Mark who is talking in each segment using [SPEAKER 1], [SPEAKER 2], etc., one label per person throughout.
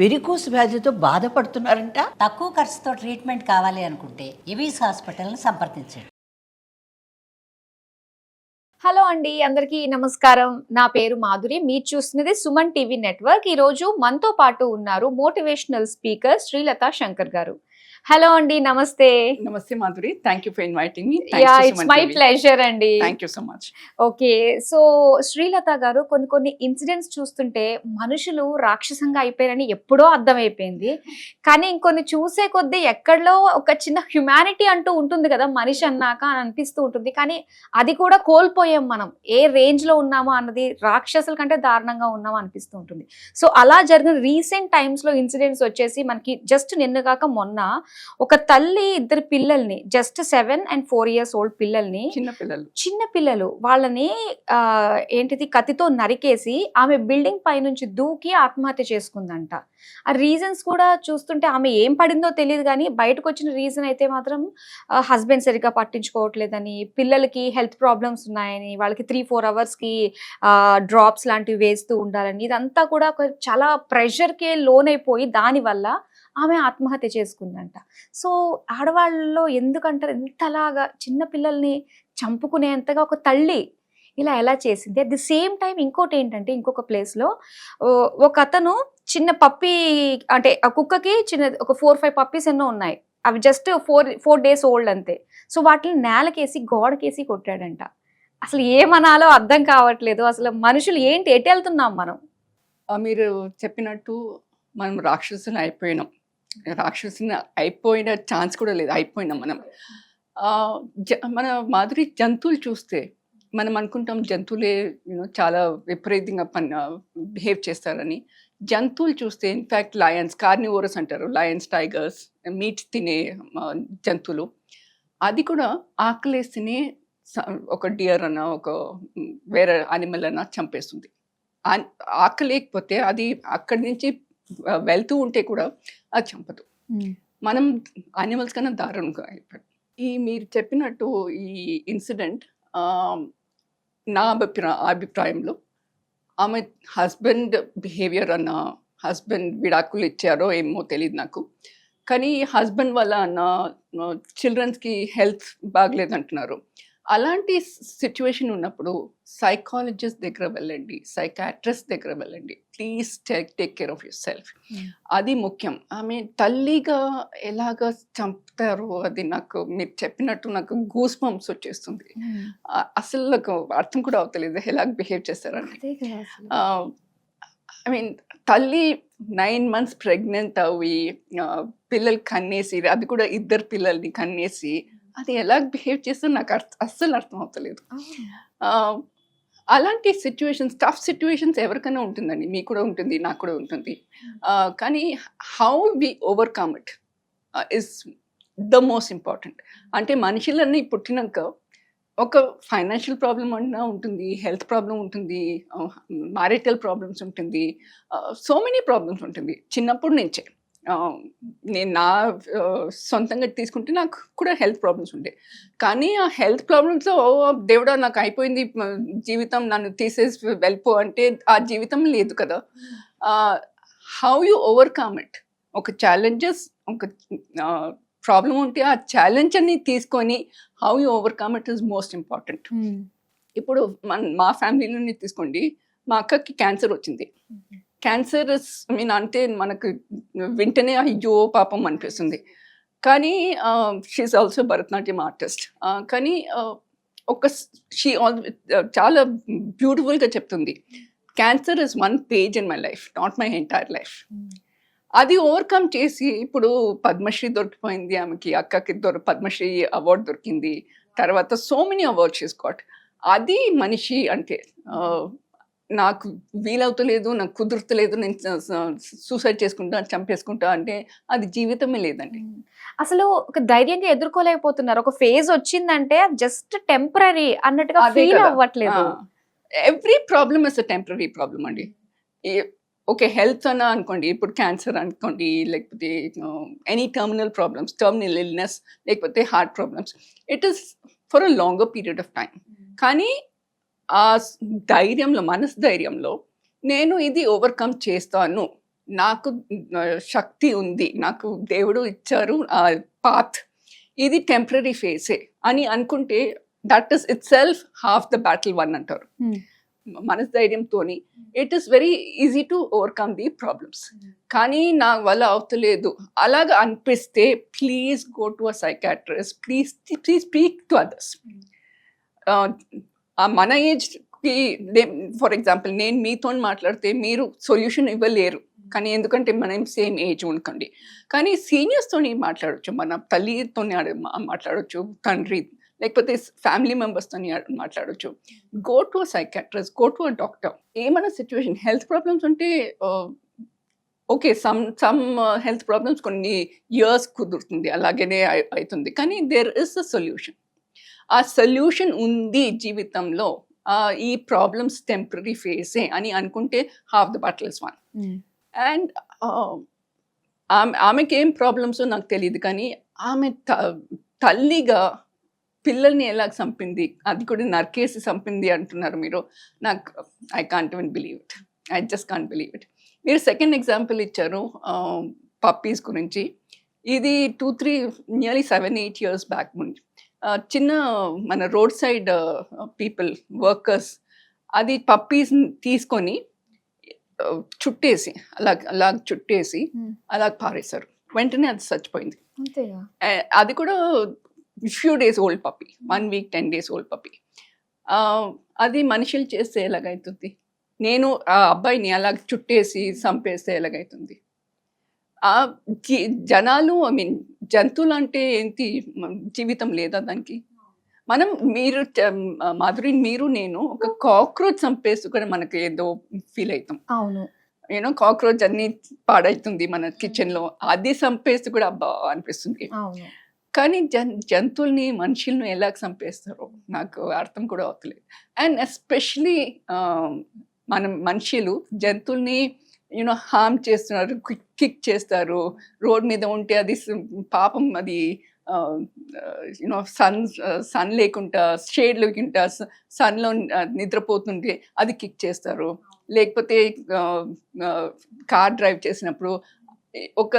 [SPEAKER 1] Varicose వ్యాధితో బాధపడుతున్నారంట.
[SPEAKER 2] తక్కువ ఖర్చుతో ట్రీట్మెంట్ కావాలి అనుకుంటే ఎవిస్ హాస్పిటల్ని సంప్రదించండి.
[SPEAKER 3] హలో అండి, అందరికీ నమస్కారం. నా పేరు మాధురి. మీరు చూస్తున్నది సుమన్ టీవీ నెట్వర్క్. ఈ రోజు మనతో పాటు ఉన్నారు మోటివేషనల్ స్పీకర్ శ్రీలత శంకర్ గారు. హలో అండి, నమస్తే.
[SPEAKER 4] నమస్తే Madhuri, thank you for inviting me.
[SPEAKER 3] It's my pleasure అండి.
[SPEAKER 4] Thank you so much.
[SPEAKER 3] Okay, so Srilatha garu, కొన్ని ఇన్సిడెంట్స్ చూస్తుంటే మనుషులు రాక్షసంగా అయిపోయారని ఎప్పుడో అర్థమైపోయింది. కానీ ఇంకొన్ని చూసే కొద్దీ ఎక్కడలో ఒక చిన్న హ్యుమానిటీ అంటూ ఉంటుంది కదా మనిషి అన్నాక అని అనిపిస్తూ ఉంటుంది. కానీ అది కూడా కోల్పోయాం మనం. ఏ రేంజ్ లో ఉన్నామో అన్నది, రాక్షసుల కంటే దారుణంగా ఉన్నామో అనిపిస్తూ ఉంటుంది. సో అలా జరిగిన రీసెంట్ టైమ్స్ లో ఇన్సిడెంట్స్ వచ్చేసి మనకి జస్ట్ నిన్న కాక మొన్న ఒక తల్లి ఇద్దరు పిల్లల్ని, జస్ట్ 7 and 4 years old పిల్లల్ని, చిన్న పిల్లలు వాళ్ళని ఏంటిది కత్తితో నరికేసి ఆమె బిల్డింగ్ పై నుంచి దూకి ఆత్మహత్య చేసుకుందంట. ఆ రీజన్స్ కూడా చూస్తుంటే ఆమె ఏం పడిందో తెలియదు, కానీ బయటకు వచ్చిన రీజన్ అయితే మాత్రం హస్బెండ్ సరిగ్గా పట్టించుకోవట్లేదని, పిల్లలకి హెల్త్ ప్రాబ్లమ్స్ ఉన్నాయని, వాళ్ళకి 3-4 hours డ్రాప్స్ లాంటివి వేస్తూ ఉండాలని, ఇదంతా కూడా ఒక చాలా ప్రెషర్కే లోన్ అయిపోయి దానివల్ల ఆమె ఆత్మహత్య చేసుకుందంట. సో ఆడవాళ్ళలో ఎందుకంటారు ఎంతలాగా చిన్న పిల్లల్ని చంపుకునేంతగా ఒక తల్లి ఇలా ఎలా చేసింది? అట్ ది సేమ్ టైం ఇంకోటి ఏంటంటే, ఇంకొక ప్లేస్లో ఒక అతను చిన్న పప్పీ, అంటే ఆ కుక్కకి చిన్న ఒక 4-5 పప్పీస్ ఎన్నో ఉన్నాయి, అవి జస్ట్ 4 days old అంతే. సో వాటిని నేలకేసి గోడకేసి కొట్టాడంట. అసలు ఏమనాలో అర్థం కావట్లేదు. అసలు మనుషులు ఏంటి, ఎటు వెళ్తున్నాం మనం?
[SPEAKER 4] మీరు చెప్పినట్టు మనం రాక్షసుని అయిపోయినాం. రాక్షసుని అయిపోయిన ఛాన్స్ కూడా లేదు, అయిపోయినాం మనం. మన మాధురి, జంతువులు చూస్తే మనం అనుకుంటాం జంతువులే చాలా విపరీతంగా బిహేవ్ చేస్తారని. జంతువులు చూస్తే ఇన్ఫ్యాక్ట్ లయన్స్, కార్నివోరస్ అంటారు, లయన్స్, టైగర్స్, మీట్ తినే జంతువులు, అది కూడా ఆకలేస్తేనే ఒక డియర్ అన్న ఒక వేరే యానిమల్ అన్న చంపేస్తుంది. ఆకలేకపోతే అది అక్కడి నుంచి వెళ్తూ ఉంటే కూడా అది చంపదు. మనం యానిమల్స్ కన్నా దారుణంగా అయిపోయాం. మీరు చెప్పినట్టు ఈ ఇన్సిడెంట్ నా అభిప్రాయంలో ఆమె హస్బెండ్ బిహేవియర్ అన్న, హస్బెండ్ విడాకులు ఇచ్చారో ఏమో తెలియదు నాకు, కానీ హస్బెండ్ వల్ల అన్న చిల్డ్రన్స్కి హెల్త్ బాగలేదంటున్నారు. అలాంటి సిచ్యువేషన్ ఉన్నప్పుడు సైకాలజిస్ట్ దగ్గర వెళ్ళండి, సైకాట్రిస్ట్ దగ్గర వెళ్ళండి. Please take care of your self. అది ముఖ్యం. ఆమె తల్లిగా ఎలాగ చంపుతారో అది నాకు, మీరు చెప్పినట్టు నాకు గూస్ బంప్స్ వచ్చేస్తుంది. అసలు నాకు అర్థం కూడా అవుతలేదు ఎలాగ బిహేవ్ చేస్తారని. ఐ మీన్ తల్లి 9 months ప్రెగ్నెంట్ అవి పిల్లలు కన్నేసి, అది కూడా 2 పిల్లల్ని కన్నేసి, అది ఎలా బిహేవ్ చేస్తే నాకు అస్సలు అర్థం అవుతలేదు. అలాంటి సిచ్యువేషన్స్, టఫ్ సిచ్యువేషన్స్ ఎవరికైనా ఉంటుందండి, మీకు కూడా ఉంటుంది, నాకు కూడా ఉంటుంది. కానీ how we overcome it is the most important. అంటే మనుషులన్నీ పుట్టినాక ఒక ఫైనాన్షియల్ ప్రాబ్లం అన్నా ఉంటుంది, హెల్త్ ప్రాబ్లం ఉంటుంది, మ్యారిటల్ ప్రాబ్లమ్స్ ఉంటుంది, సో మెనీ ప్రాబ్లమ్స్ ఉంటుంది చిన్నప్పటి నుంచే. నేను నా సొంతంగా తీసుకుంటే నాకు కూడా హెల్త్ ప్రాబ్లమ్స్ ఉంటాయి. కానీ ఆ హెల్త్ ప్రాబ్లమ్స్లో దేవుడా నాకు అయిపోయింది జీవితం, నన్ను తీసేసి వెళ్ళిపో అంటే ఆ జీవితం లేదు కదా. హౌ యూ ఓవర్కమ్ ఇట్, ఒక ఛాలెంజెస్, ఒక ప్రాబ్లం ఉంటే ఆ ఛాలెంజ్ అన్ని తీసుకొని how you overcome it is most important. ఇప్పుడు మా ఫ్యామిలీలోనే తీసుకోండి, మా అక్కకి క్యాన్సర్ వచ్చింది. క్యాన్సర్ మీన్ అంటే మనకు వెంటనే అయ్యో పాపం అనిపిస్తుంది. కానీ షీఈస్ ఆల్సో భరతనాట్యం ఆర్టిస్ట్. కానీ చాలా బ్యూటిఫుల్గా చెప్తుంది, cancer is 1 page in my life, not my entire life. అది ఓవర్కమ్ చేసి ఇప్పుడు పద్మశ్రీ దొరికిపోయింది ఆమెకి, అక్కకి పద్మశ్రీ అవార్డు దొరికింది, తర్వాత so many awards she's got. అది మనిషి అంటే. నాకు వీలవుతలేదు, నాకు కుదురుతలేదు, నేను సూసైడ్ చేసుకుంటా, చంపేసుకుంటా అంటే అది జీవితమే లేదండి.
[SPEAKER 3] అసలు ఒక ధైర్యంగా ఎదుర్కోలేకపోతున్నారు. ఒక ఫేజ్ వచ్చిందంటే జస్ట్ టెంపరరీ అన్నట్టుగా ఫీల్ అవ్వట్లేదు.
[SPEAKER 4] Every problem is a temporary problem అండి. ఓకే, హెల్త్ అన్న అనుకోండి, ఇప్పుడు క్యాన్సర్ అనుకోండి, లేకపోతే any terminal problems, terminal illness, లేకపోతే heart problems, it is for a longer period of time. కానీ ఆ ధైర్యంలో, మనసు ధైర్యంలో నేను ఇది ఓవర్కమ్ చేస్తాను నాకు శక్తి ఉంది, నాకు దేవుడు ఇచ్చారు ఆ పాత్, ఇది టెంపరీ ఫేసే అని అనుకుంటే that is it self half the battle won అంటారు. మనస్థైర్యంతో it is very easy to overcome the problems. కానీ నా వల్ల అవుతలేదు అలాగా అనిపిస్తే please go to a psychiatrist, please speak to others. మన ఏజ్కి ఫర్ ఎగ్జాంపుల్ నేను మీతో మాట్లాడితే మీరు సొల్యూషన్ ఇవ్వలేరు, కానీ ఎందుకంటే మనం సేమ్ ఏజ్ ఉండకండి. కానీ సీనియర్స్తో మాట్లాడచ్చు, మన తల్లితో మాట్లాడచ్చు, తండ్రి లేకపోతే ఫ్యామిలీ మెంబర్స్తో మాట్లాడచ్చు. Go to a psychiatrist, go to a doctor. ఏమైనా సిచ్యువేషన్ హెల్త్ ప్రాబ్లమ్స్ ఉంటే ఓకే, సమ్ హెల్త్ ప్రాబ్లమ్స్ కొన్ని ఇయర్స్ కుదురుతుంది, అలాగనే అవుతుంది, కానీ దేర్ ఇస్ అ సొల్యూషన్. ఆ సొల్యూషన్ ఉంది జీవితంలో. ఈ ప్రాబ్లమ్స్ టెంపరీ ఫేసే అని అనుకుంటే half the battle is one. And ఆమెకి ఏం ప్రాబ్లమ్స్ నాకు తెలియదు, కానీ ఆమె తల్లిగా పిల్లల్ని ఎలా చంపింది, అది కూడా నరికేసి చంపింది అంటున్నారు మీరు. నాకు I can't even believe it, I just can't believe it. మీరు సెకండ్ ఎగ్జాంపుల్ ఇచ్చారు పప్పీస్ గురించి. ఇది 2-3 నియర్లీ 7-8 years బ్యాక్ ముందు చిన్న మన రోడ్ సైడ్ పీపుల్ వర్కర్స్ అది పప్పీస్ తీసుకొని చుట్టేసి అలా చుట్టేసి అలా పారేశారు. వెంటనే అది చచ్చిపోయింది. అది కూడా few days old puppy, 1 week 10 days old puppy. అది మనుషులు చేస్తే ఎలాగైతుంది? నేను ఆ అబ్బాయిని అలా చుట్టేసి చంపేస్తే ఎలాగైతుంది? జనాలు ఐ మీన్ జంతువులు అంటే ఏంటి, జీవితం లేదా దానికి? మనం మీరు మాధురి మీరు నేను ఒక కాక్రోచ్ చంపేసి కూడా మనకి ఏదో ఫీల్ అవుతాం.
[SPEAKER 3] అవును,
[SPEAKER 4] యూనో కాక్రోచ్ అన్ని పాడవుతుంది మన కిచెన్లో, అది చంపేసి కూడా అబ్బా అనిపిస్తుంది. కానీ జంతువుల్ని మనుషుల్ని ఎలా చంపేస్తారో నాకు అర్థం కూడా అవుతలేదు. అండ్ ఎస్పెషలీ మనం మనుషులు జంతువుల్ని యూనో హార్మ్ చేస్తున్నారు, కిక్ చేస్తారు. రోడ్ మీద ఉంటే అది పాపం, అది యూనో సన్ లేకుండా షేడ్ లేకుండా సన్లో నిద్రపోతుంటే అది కిక్ చేస్తారు. లేకపోతే కార్ డ్రైవ్ చేసినప్పుడు ఒక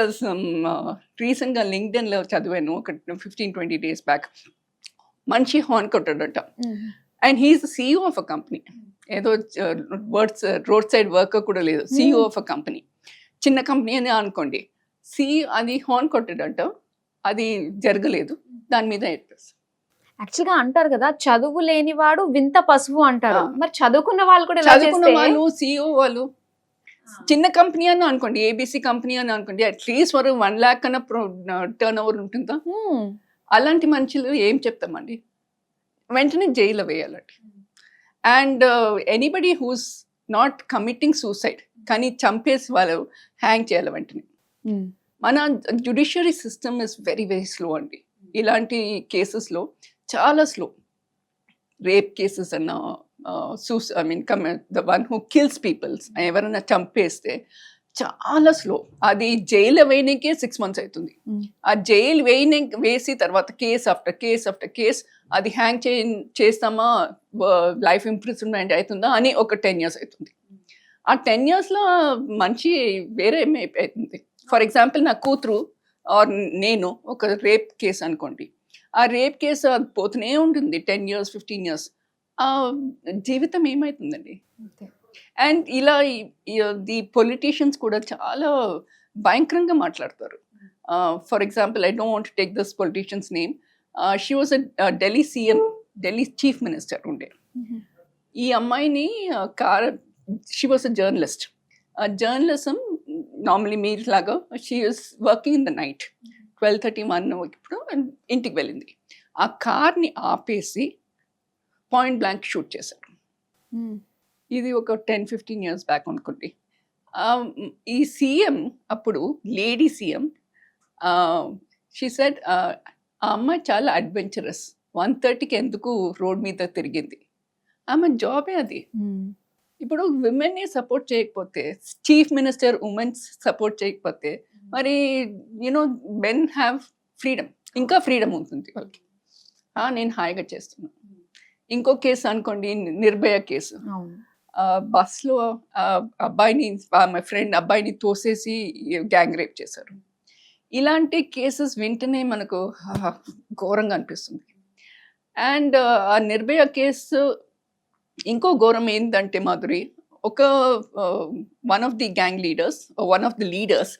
[SPEAKER 4] రీసెంట్గా లింక్డ్ఇన్లో చదివాను, ఒక 15-20 days బ్యాక్. మనిషి హార్న్ కొట్టాడట, and he is the CEO of a company. ఏదో రోడ్ సైడ్ వర్కర్ కూడా లేదు, CEO ఆఫ్ అ కంపెనీ, చిన్న కంపెనీ అని అనుకోండి. అది హార్న్ కొట్టాడట, అది జరగలేదు, దాని మీద
[SPEAKER 3] యాక్చువల్గా అంటారు కదా, చదువు లేనివాడు వింత పశువు అంటారు. మరి చదువుకున్న వాళ్ళు కూడా
[SPEAKER 4] చదువుకున్న వాళ్ళు CEO వాళ్ళు చిన్న కంపెనీ అని అనుకోండి, ABC కంపెనీ అని అనుకోండి, అట్లీస్ట్ వరకు 1 lakh కన్నా టర్న్ ఓవర్ ఉంటుందా? అలాంటి మనుషులు ఏం చెప్తామండి? వెంటనే జైల్లో వేయాలండి. And anybody who's not committing suicide కానీ చంపేసి వాళ్ళు హ్యాంగ్ చేయాలి వెంటనే. మన judiciary system is very very slow అండి. ఇలాంటి కేసెస్లో చాలా స్లో. రేప్ కేసెస్ అన్న I mean the one who kills peoples, ఎవరైనా చంపేస్తే చాలా స్లో. అది జైలు వేయడానికే 6 months అవుతుంది. ఆ జైలు వేసి తర్వాత case after case after case, అది హ్యాంగ్ చేస్తామా, లైఫ్ ఇంప్రిజన్మెంట్ అవుతుందా అని ఒక 10 years అవుతుంది. ఆ 10 yearsలో మంచి వేరే అవుతుంది. ఫర్ ఎగ్జాంపుల్ నా కూతురు ఆర్ నేను ఒక రేప్ కేసు అనుకోండి, ఆ రేప్ కేసు పోతూనే ఉంటుంది 10 years 15 years. జీవితం ఏమవుతుందండి? అండ్ ఇలా ది పొలిటీషియన్స్ కూడా చాలా భయంకరంగా మాట్లాడతారు. For example, I don't want to take this politicians name. She was Delhi CM, Delhi chief minister ఉండే. ఈ అమ్మాయిని she was a journalist. Journalism normally మీరులాగా she is working in the night 12:30-1 ఇప్పుడు ఇంటికి వెళ్ళింది. ఆ కార్ని ఆపేసి పాయింట్ బ్లాంక్ షూట్ చేశారు. ఇది ఒక 10-15 years బ్యాక్ అనుకోండి. ఈ CM అప్పుడు లేడీ CM, షీ సెడ్ ఆ అమ్మాయి చాలా అడ్వెంచరస్, 1:30కి ఎందుకు రోడ్ మీద తిరిగింది, ఆమె జాబే అది. ఇప్పుడు విమెన్ని సపోర్ట్ చేయకపోతే, చీఫ్ మినిస్టర్ ఉమెన్స్ సపోర్ట్ చేయకపోతే, మరి యూనో మెన్ హ్యావ్ ఫ్రీడమ్, ఇంకా ఫ్రీడమ్ ఉంటుంది వాళ్ళకి. నేను హాయిగా చేస్తున్నాను. ఇంకో కేసు అనుకోండి, నిర్భయ కేసు. బస్లో అబ్బాయిని మా ఫ్రెండ్ అబ్బాయిని తోసేసి గ్యాంగ్ రేప్ చేశారు. ఇలాంటి కేసెస్ వింటేనే మనకు ఘోరంగా అనిపిస్తుంది. అండ్ ఆ నిర్భయ కేసు ఇంకో ఘోరం ఏంటంటే మాధురి, ఒక one of the gang leaders, one of the leaders,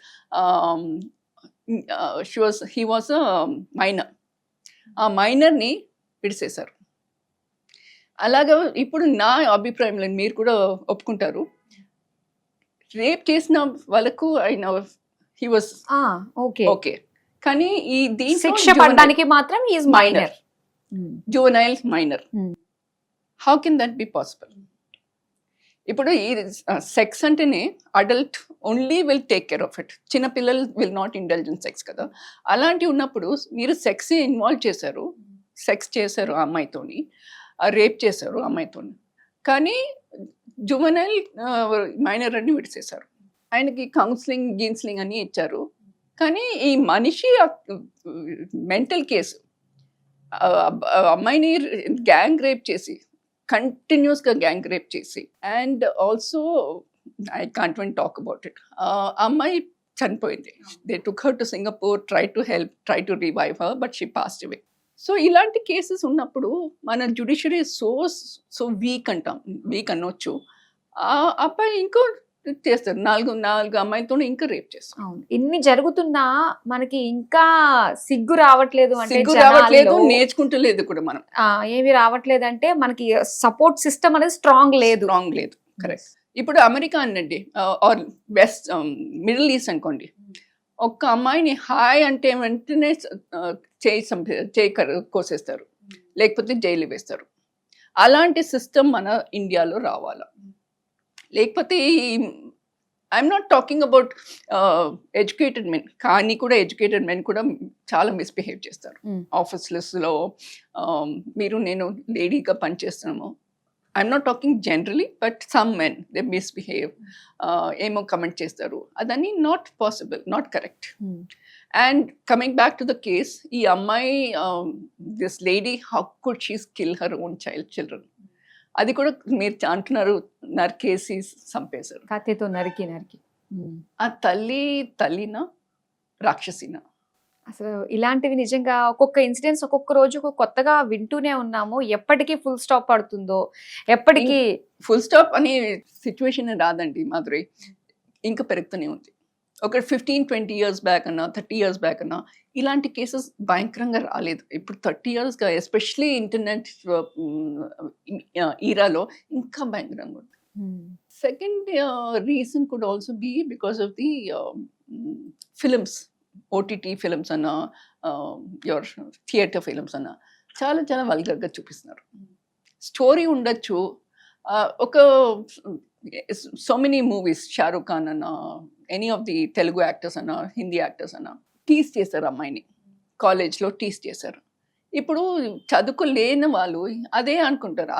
[SPEAKER 4] he was a minor. ఆ మైనర్ని విడిసేశారు. అలాగా ఇప్పుడు నా అభిప్రాయంలో మీరు కూడా ఒప్పుకుంటారు, రేప్ చేసిన వాళ్ళకు ఆయన హీ వాజ్
[SPEAKER 3] ఓకే
[SPEAKER 4] ఓకే, కానీ ఈ
[SPEAKER 3] శిక్ష పడడానికి మాత్రం is minor,
[SPEAKER 4] juvenile minor. How can that be possible? ఇప్పుడు ఈ సెక్స్ అంటేనే adult only will take care of it, చిన్నపిల్లలు will not indulge in sex కదా. అలాంటివి ఉన్నప్పుడు మీరు సెక్స్ ఇన్వాల్వ్ చేశారు, సెక్స్ చేశారు ఆ అమ్మాయితోని, రేప్ చేశారు అమ్మాయితోని, కానీ జువెనైల్ మైనర్ అని విడిసేశారు. ఆయనకి కౌన్సిలింగ్ అని ఇచ్చారు, కానీ ఈ మనిషి మెంటల్ కేసు, అమ్మాయిని గ్యాంగ్ రేప్ చేసి, కంటిన్యూస్గా గ్యాంగ్ రేప్ చేసి, and also I can't one talk about it, అమ్మాయి చనిపోయింది. They took her to Singapore, try to revive her, but she passed away. So ఇలాంటి కేసెస్ ఉన్నప్పుడు మన జ్యుడిషియరీ సో వీక్ అనొచ్చు. ఆ అబ్బాయి ఇంకో చేస్తారు, నాలుగు అమ్మాయిలతో ఇంకా రేప్ చేస్తారు.
[SPEAKER 3] అవును, ఇన్ని జరుగుతున్నా మనకి ఇంకా సిగ్గు రావట్లేదు అంటే
[SPEAKER 4] నేర్చుకుంటలేదు కూడా మనం,
[SPEAKER 3] ఏమి రావట్లేదు అంటే మనకి సపోర్ట్ సిస్టమ్ అనేది స్ట్రాంగ్ లేదు.
[SPEAKER 4] కరెక్ట్. ఇప్పుడు అమెరికా అనండి, ఆర్ వెస్ట్ మిడిల్ ఈస్ట్ అనుకోండి, ఒక్క అమ్మాయిని హాయ్ అంటే వెంటనే చేయి కోసేస్తారు, లేకపోతే జైలు వేస్తారు. అలాంటి సిస్టమ్ మన ఇండియాలో రావాలా? లేకపోతే I'm not talking about educated men, కానీ కూడా ఎడ్యుకేటెడ్ మెన్ కూడా చాలా మిస్బిహేవ్ చేస్తారు ఆఫీస్లో. మీరు నేను లేడీగా పనిచేస్తున్నాము, I'm not talking generally, but some men they misbehave, ఏమో కమెంట్ చేస్తారు, అదని not possible, not correct. And coming back to the case, ఈ అమ్మాయి this lady, how could she kill her own children? అది కూడా మీరు అంటున్నారు నరికేసి చంపేశారు,
[SPEAKER 3] కత్తితో నరికి.
[SPEAKER 4] ఆ తల్లినా రాక్షసినా?
[SPEAKER 3] అసలు ఇలాంటివి నిజంగా ఒక్కొక్క ఇన్సిడెంట్స్ ఒక్కొక్క రోజు కొత్తగా వింటూనే ఉన్నాము. ఎప్పటికీ ఫుల్ స్టాప్ పడుతుందో, ఎప్పటికీ
[SPEAKER 4] ఫుల్ స్టాప్ అనే సిచ్యువేషన్ రాదండి మాధురి, ఇంకా పెరుగుతూనే ఉంది. ఒక 15-20 years బ్యాక్ అన్నా, 30 years బ్యాక్ అన్నా ఇలాంటి కేసెస్ భయంకరంగా రాలేదు. ఇప్పుడు 30 yearsగా ఎస్పెషలీ ఇంటర్నెట్ ఈరాలో ఇంకా భయంకరంగా ఉంది. Second reason could also be because of the films, OTT films అన్నా, యువర్ థియేటర్ ఫిలిమ్స్ అన్నా చాలా చాలా వల్గర్గా చూపిస్తున్నారు. స్టోరీ ఉండొచ్చు, ఒక so many movies, Shahrukh Khan అన్నా, any of the Telugu actors అన్నా, హిందీ యాక్టర్స్ అన్నా టీస్ చేశారు అమ్మాయిని, కాలేజ్లో టీస్ చేశారు. ఇప్పుడు చదువుకోలేని వాళ్ళు అదే అనుకుంటారు,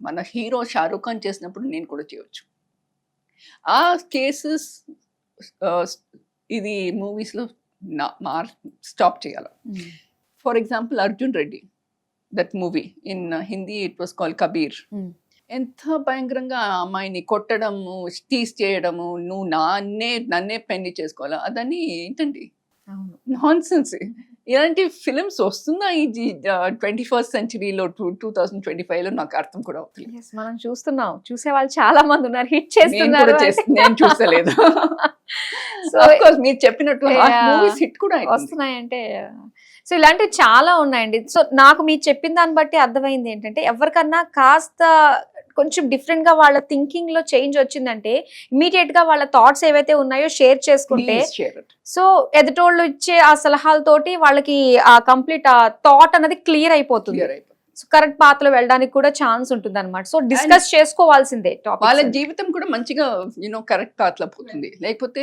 [SPEAKER 4] మన హీరో షారూక్ ఖాన్ చేసినప్పుడు నేను కూడా చేయవచ్చు. ఆ కేసెస్ ఇది మూవీస్లో స్టాప్ చేయాలి. For example Arjun Reddy, that movie in Hindi it was called Kabir. ఎంత భయంకరంగా ఆ అమ్మాయిని కొట్టడము, టీస్ చేయడము, నువ్వు నన్నే పెళ్లి చేసుకోవాలా, అదని ఏంటండి నాన్ సెన్స్. ఇలాంటి ఫిలిమ్స్ వస్తున్నా ఈ 21st centuryలో 2025లో నాకు అర్థం కూడా అవుతుంది.
[SPEAKER 3] మనం చూస్తున్నాం, చూసే వాళ్ళు చాలా మంది ఉన్నారు, హిట్ చేస్తున్నారు.
[SPEAKER 4] నేను చూసలేదు. మీరు చెప్పినట్టు మూవీస్ హిట్ కూడా
[SPEAKER 3] వస్తున్నాయంటే, సో ఇలాంటివి చాలా ఉన్నాయండి. సో నాకు మీరు చెప్పిన దాన్ని బట్టి అర్థమైంది ఏంటంటే, ఎవరికన్నా కాస్త కొంచెం డిఫరెంట్ గా వాళ్ళ థింకింగ్ లో చేంజ్ వచ్చిందంటే ఇమీడియట్ గా వాళ్ళ థాట్స్ ఏవైతే ఉన్నాయో షేర్ చేసుకుంటే, సో ఎదుటోళ్ళు ఇచ్చే ఆ సలహాలతోటి వాళ్ళకి ఆ కంప్లీట్ ఆ థాట్ అనేది క్లియర్ అయిపోతుంది. సో కరెక్ట్ పాత్ లో వెళ్ళడానికి కూడా ఛాన్స్ ఉంటుంది అనమాట. సో డిస్కస్ చేసుకోవాల్సిందే,
[SPEAKER 4] వాళ్ళ జీవితం కూడా మంచిగా కరెక్ట్ పాత్ లో పోతుంది. లేకపోతే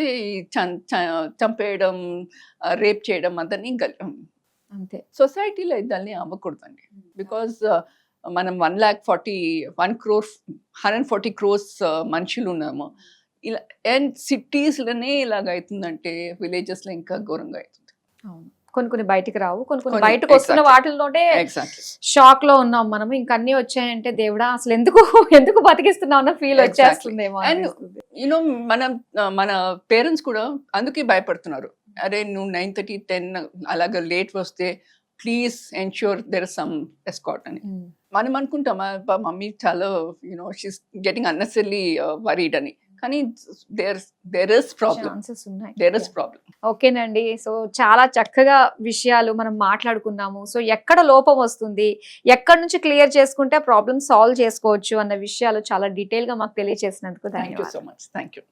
[SPEAKER 4] చంపేయడం, రేప్ చేయడం అదని
[SPEAKER 3] అంతే.
[SPEAKER 4] సొసైటీలో దాన్ని అవ్వకూడదండి. బికాజ్ మనం 140 crores మనుషులు ఉన్నాము. ఇలా అండ్ సిటీస్లోనే ఇలాగ అవుతుందంటే విలేజెస్లో ఇంకా ఘోరంగా అవుతుంది.
[SPEAKER 3] అవును. కొన్ని బయటికి రావు, కొన్ని
[SPEAKER 4] కొన్ని-
[SPEAKER 3] బయటకు వస్తున్న
[SPEAKER 4] exactly.
[SPEAKER 3] వాటిలోనే
[SPEAKER 4] ఎగ్జాక్ట్లీ
[SPEAKER 3] షాక్ లో ఉన్నాం మనం. ఇంకా అన్ని వచ్చాయంటే దేవుడా అసలు ఎందుకు బతికిస్తున్నావు అన్న ఫీల్
[SPEAKER 4] Exactly.
[SPEAKER 3] వచ్చేస్తుందేమో
[SPEAKER 4] And
[SPEAKER 3] అనిపిస్తుంది.
[SPEAKER 4] యూనో మన పేరెంట్స్ కూడా అందుకే భయపడుతున్నారు. అరే నువ్వు 9:30, 10 అలాగా లేట్ వస్తే please ensure there is some escort అని. మనం అనుకుంటాం మమ్మీ చాలా you know she's getting unnecessary worried అని, కానీ దేర్ ఇస్ ప్రాబ్లం,
[SPEAKER 3] ఛాన్సెస్ ఉన్నాయి.
[SPEAKER 4] There is problem.
[SPEAKER 3] ఓకేనండి. సో చాలా చక్కగా విషయాలు మనం మాట్లాడుకున్నాము. సో ఎక్కడ లోపం వస్తుంది, ఎక్కడ నుంచి క్లియర్ చేసుకుంటే ప్రాబ్లమ్ సాల్వ్ చేసుకోవచ్చు అన్న విషయాలు చాలా డీటెయిల్ గా మాకు తెలియజేసినందుకు
[SPEAKER 4] థ్యాంక్ యూ
[SPEAKER 3] ధన్యవాదాలు.
[SPEAKER 4] So much. Thank you.